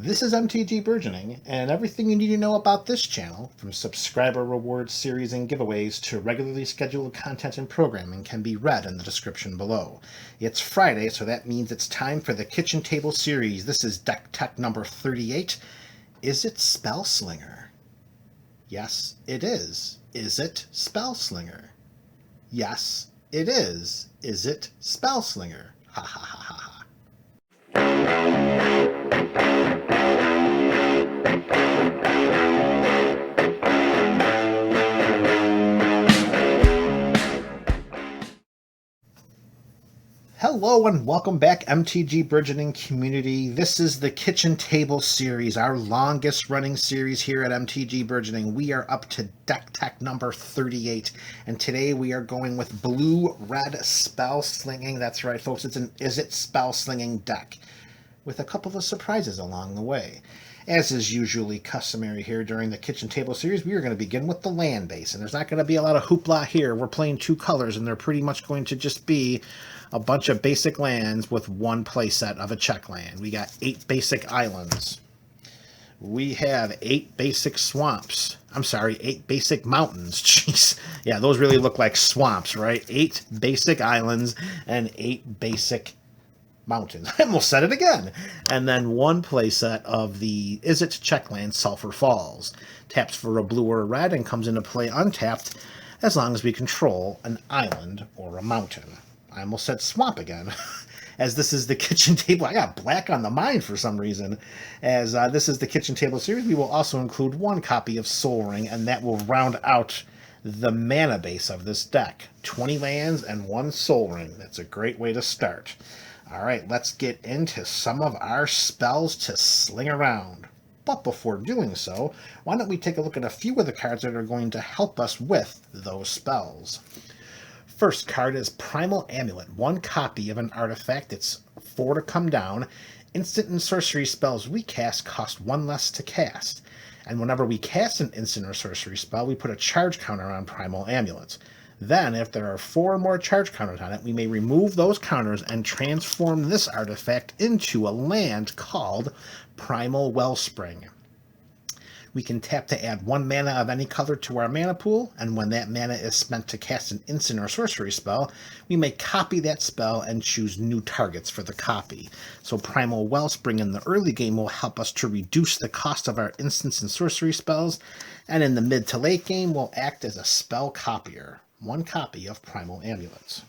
This is MTG Burgeoning, and everything you need to know about this channel, from subscriber rewards, series, and giveaways to regularly scheduled content and programming, can be read in the description below. It's Friday, so that means it's time for the Kitchen Table series. This is deck tech number 38. Is it Spell-Slinger? Yes, it is. Is it Spell-Slinger? Yes, it is. Is it Spell-Slinger? Ha ha ha ha ha. Hello and welcome back, MTG Burgeoning community. This is the Kitchen Table series, our longest running series here at MTG Burgeoning. We are up to deck tech number 38, and today we are going with blue-red spell slinging. That's right, folks, it's an Izzet spell slinging deck with a couple of surprises along the way. As is usually customary here during the Kitchen Table series, we are going to begin with the land base, and there's not going to be a lot of hoopla here. We're playing two colors, and they're pretty much going to just be a bunch of basic lands with one playset of a check land. We got 8 basic islands. We have 8 basic swamps. I'm sorry, 8 basic mountains. Jeez. Yeah, those really look like swamps, right? 8 basic islands and 8 basic mountains. I almost said it again. And then one playset of the Izzet checkland Sulphur Falls. Taps for a blue or a red and comes into play untapped as long as we control an island or a mountain. I almost said swamp again. As this is the Kitchen Table, I got black on the mind for some reason. As this is the Kitchen Table series, we will also include one copy of Sol Ring, and that will round out the mana base of this deck. 20 lands and 1 Sol Ring. That's a great way to start. All right, let's get into some of our spells to sling around. But before doing so, why don't we take a look at a few of the cards that are going to help us with those spells. First card is Primal Amulet, 1 copy of an artifact. It's 4 to come down. Instant and sorcery spells we cast cost 1 less to cast. And whenever we cast an instant or sorcery spell, we put a charge counter on Primal Amulet. Then, if there are 4 or more charge counters on it, we may remove those counters and transform this artifact into a land called Primal Wellspring. We can tap to add 1 mana of any color to our mana pool, and when that mana is spent to cast an instant or sorcery spell, we may copy that spell and choose new targets for the copy. So Primal Wellspring in the early game will help us to reduce the cost of our instants and sorcery spells, and in the mid to late game will act as a spell copier. 1 copy of Primal Amulets.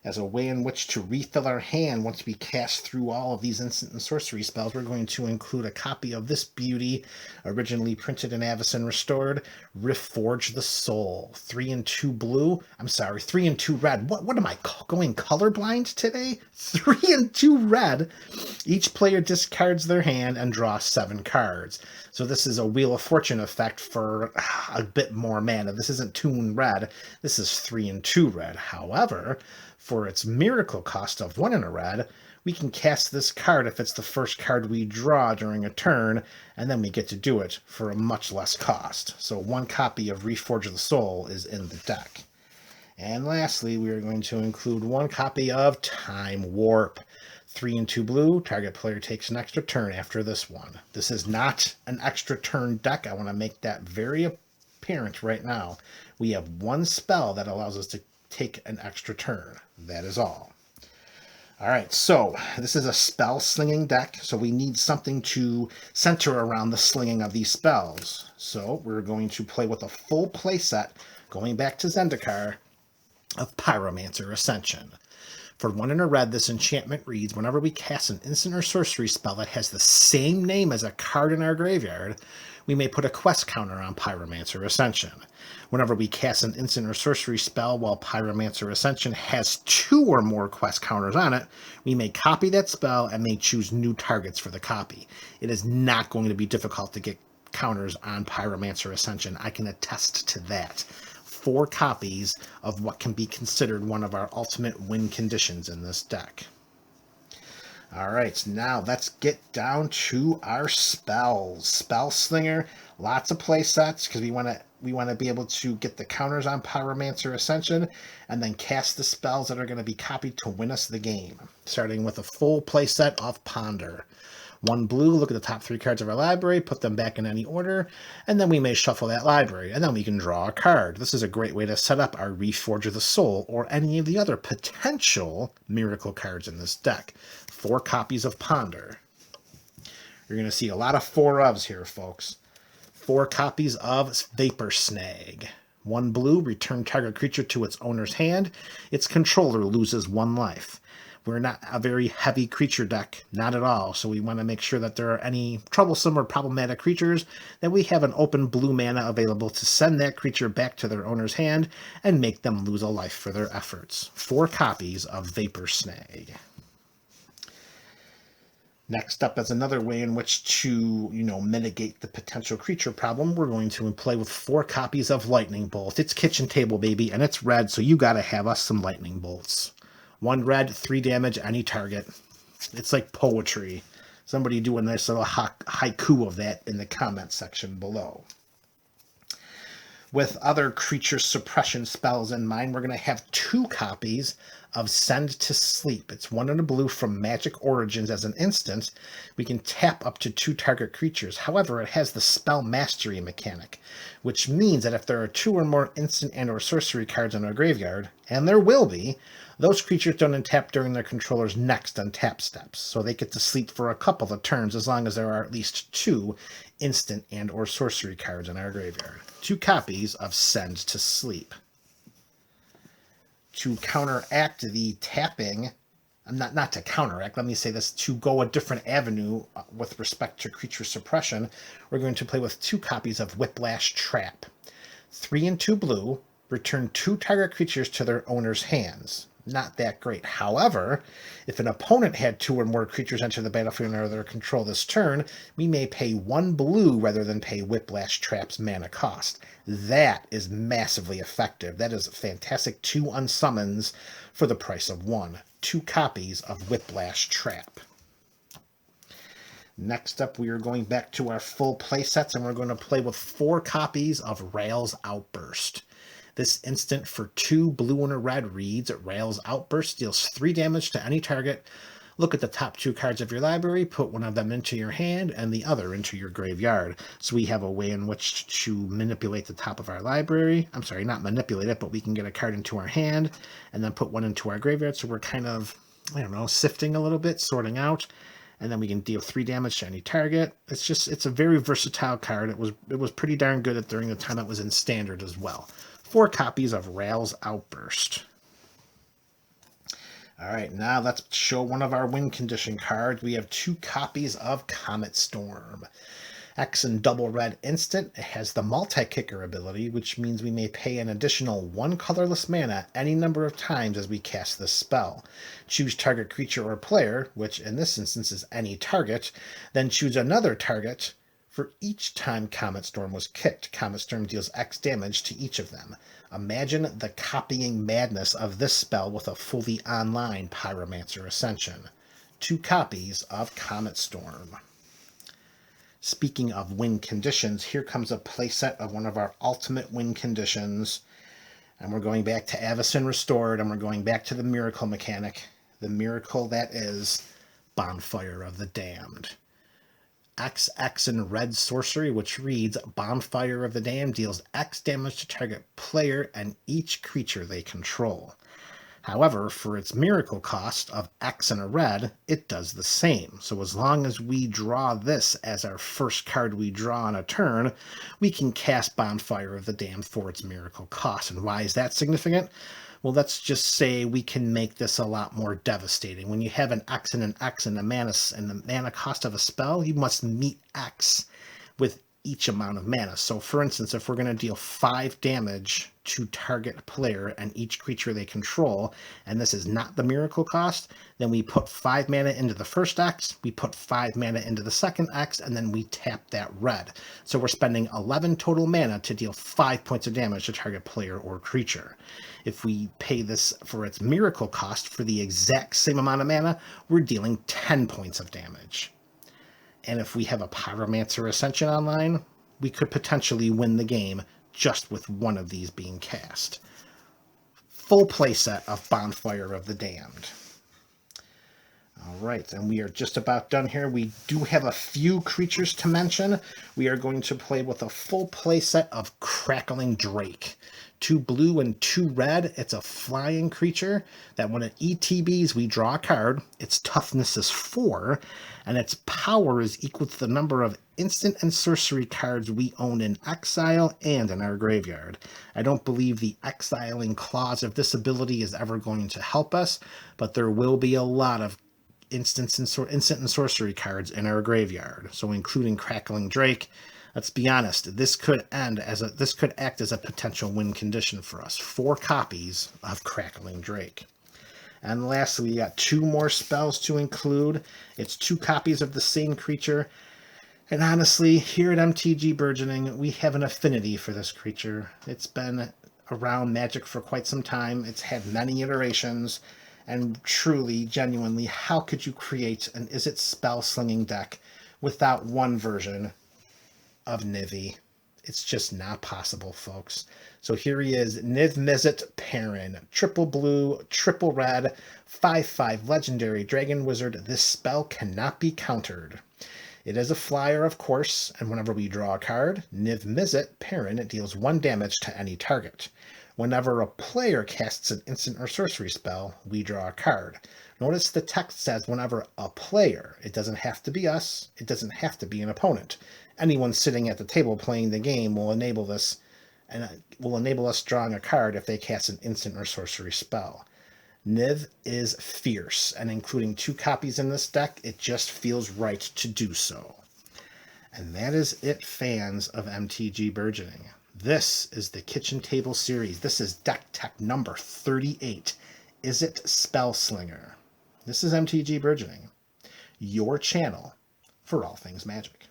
As a way in which to refill our hand once we cast through all of these instant and sorcery spells, we're going to include a copy of this beauty, originally printed in Avacyn Restored, Reforged the Soul. 3 and 2 blue. I'm sorry, 3 and 2 red. What am I going colorblind today? 3 and 2 red. Each player discards their hand and draws 7 cards. So this is a Wheel of Fortune effect for a bit more mana. This isn't 2 and red. This is 3 and 2 red. However, for its miracle cost of 1 and a red, we can cast this card if it's the first card we draw during a turn, and then we get to do it for a much less cost. So 1 copy of Reforged the Soul is in the deck. And lastly, we are going to include 1 copy of Time Warp. 3 and 2 blue, target player takes an extra turn after this one. This is not an extra turn deck. I want to make that very apparent right now. We have 1 spell that allows us to take an extra turn. That is all. All right, so this is a spell slinging deck, so we need something to center around the slinging of these spells. So we're going to play with a full play set, going back to Zendikar, of Pyromancer Ascension. For 1 and a red, this enchantment reads, whenever we cast an instant or sorcery spell that has the same name as a card in our graveyard, we may put a quest counter on Pyromancer Ascension. Whenever we cast an instant or sorcery spell while Pyromancer Ascension has 2 or more quest counters on it, we may copy that spell and may choose new targets for the copy. It is not going to be difficult to get counters on Pyromancer Ascension. I can attest to that. 4 copies of what can be considered one of our ultimate win conditions in this deck. All right, now let's get down to our spells. Spell-Slinger, lots of play sets because we want to be able to get the counters on Pyromancer Ascension and then cast the spells that are going to be copied to win us the game. Starting with a full play set of Ponder. 1 blue, look at the top 3 cards of our library, put them back in any order, and then we may shuffle that library, and then we can draw a card. This is a great way to set up our Reforged of the Soul or any of the other potential miracle cards in this deck. 4 copies of Ponder. You're going to see a lot of 4-ofs here, folks. 4 copies of Vapor Snag. 1 blue, return target creature to its owner's hand. Its controller loses 1 life. We're not a very heavy creature deck, not at all, so we want to make sure that there are any troublesome or problematic creatures, that we have an open blue mana available to send that creature back to their owner's hand and make them lose a life for their efforts. 4 copies of Vapor Snag. Next up is another way in which to, mitigate the potential creature problem. We're going to play with 4 copies of Lightning Bolt. It's kitchen table, baby, and it's red, so you gotta have us some Lightning Bolts. 1 red, 3 damage, any target. It's like poetry. Somebody do a nice little haiku of that in the comment section below. With other creature suppression spells in mind, we're going to have 2 copies of Send to Sleep. It's 1 in a blue from Magic Origins as an instant. We can tap up to 2 target creatures. However, it has the spell mastery mechanic, which means that if there are 2 or more instant and or sorcery cards in our graveyard, and there will be, those creatures don't untap during their controller's next untap steps, so they get to sleep for a couple of turns as long as there are at least 2 instant and or sorcery cards in our graveyard. 2 copies of Send to Sleep. To counteract the tapping, not to counteract, let me say this, to go a different avenue with respect to creature suppression, we're going to play with 2 copies of Whiplash Trap. 3 and 2 blue, return 2 target creatures to their owner's hands. Not that great. However, if an opponent had 2 or more creatures enter the battlefield under their control this turn, we may pay 1 blue rather than pay Whiplash Trap's mana cost. That is massively effective. That is fantastic 2 unsummons for the price of 1. 2 copies of Whiplash Trap. Next up, we are going back to our full play sets, and we're going to play with 4 copies of Rail's Outburst. This instant for 2 blue and a red reads, Rail's Outburst deals 3 damage to any target. Look at the top 2 cards of your library, put 1 of them into your hand and the other into your graveyard. So we have a way in which to manipulate the top of our library. I'm sorry, not manipulate it, but we can get a card into our hand and then put 1 into our graveyard. So we're kind of, sifting a little bit, sorting out. And then we can deal 3 damage to any target. It's a very versatile card. It was pretty darn good during the time it was in Standard as well. 4 copies of Rail's Outburst. All right, now let's show one of our win condition cards. We have 2 copies of Comet Storm. X and double red instant. It has the multi-kicker ability, which means we may pay an additional 1 colorless mana any number of times as we cast this spell. Choose target creature or player, which in this instance is any target, then choose another target. For each time Comet Storm was kicked, Comet Storm deals X damage to each of them. Imagine the copying madness of this spell with a fully online Pyromancer Ascension. 2 copies of Comet Storm. Speaking of win conditions, here comes a playset of one of our ultimate win conditions. And we're going back to Avacyn Restored, and we're going back to the miracle mechanic. The miracle that is Bonfire of the Damned. XX in red sorcery, which reads, Bonfire of the Damned deals X damage to target player and each creature they control. However, for its miracle cost of X and a red, it does the same. So as long as we draw this as our first card we draw on a turn, we can cast Bonfire of the Damned for its miracle cost. And why is that significant? Well, let's just say we can make this a lot more devastating. When you have an X and the mana cost of a spell, you must meet X with each amount of mana. So for instance, if we're going to deal 5 damage to target player and each creature they control, and this is not the miracle cost, then we put 5 mana into the first X, we put 5 mana into the second X, and then we tap that red. So we're spending 11 total mana to deal 5 points of damage to target player or creature. If we pay this for its miracle cost for the exact same amount of mana, we're dealing 10 points of damage. And if we have a Pyromancer Ascension online, we could potentially win the game just with one of these being cast. Full playset of Bonfire of the Damned. All right, and we are just about done here. We do have a few creatures to mention. We are going to play with a full playset of Crackling Drake. 2 blue and 2 red. It's a flying creature that when it ETBs, we draw a card. Its toughness is 4, and its power is equal to the number of instant and sorcery cards we own in exile and in our graveyard. I don't believe the exiling clause of this ability is ever going to help us, but there will be a lot of instant and sorcery cards in our graveyard, so including Crackling Drake. Let's be honest, this could act as a potential win condition for us. 4 copies of Crackling Drake. And lastly, we got 2 more spells to include. It's 2 copies of the same creature. And honestly, here at MTG Burgeoning, we have an affinity for this creature. It's been around Magic for quite some time. It's had many iterations. And truly, genuinely, how could you create an Izzet spell-slinging deck without one version of Niv? It's just not possible, folks. So here he is, Niv-Mizzet Perrin, triple blue, triple red, 5/5 legendary dragon wizard. This spell cannot be countered. It is a flyer, of course, and whenever we draw a card, Niv-Mizzet Perrin deals 1 damage to any target. Whenever a player casts an instant or sorcery spell, we draw a card. Notice the text says whenever a player. It doesn't have to be us. It doesn't have to be an opponent. Anyone sitting at the table playing the game will enable this, and it will enable us drawing a card if they cast an instant or sorcery spell. Niv is fierce, and including 2 copies in this deck, it just feels right to do so. And that is it, fans of MTG Burgeoning. This is the Kitchen Table series. This is deck tech number 38. Izzet Spell-Slinger. This is MTG Burgeoning, your channel for all things Magic.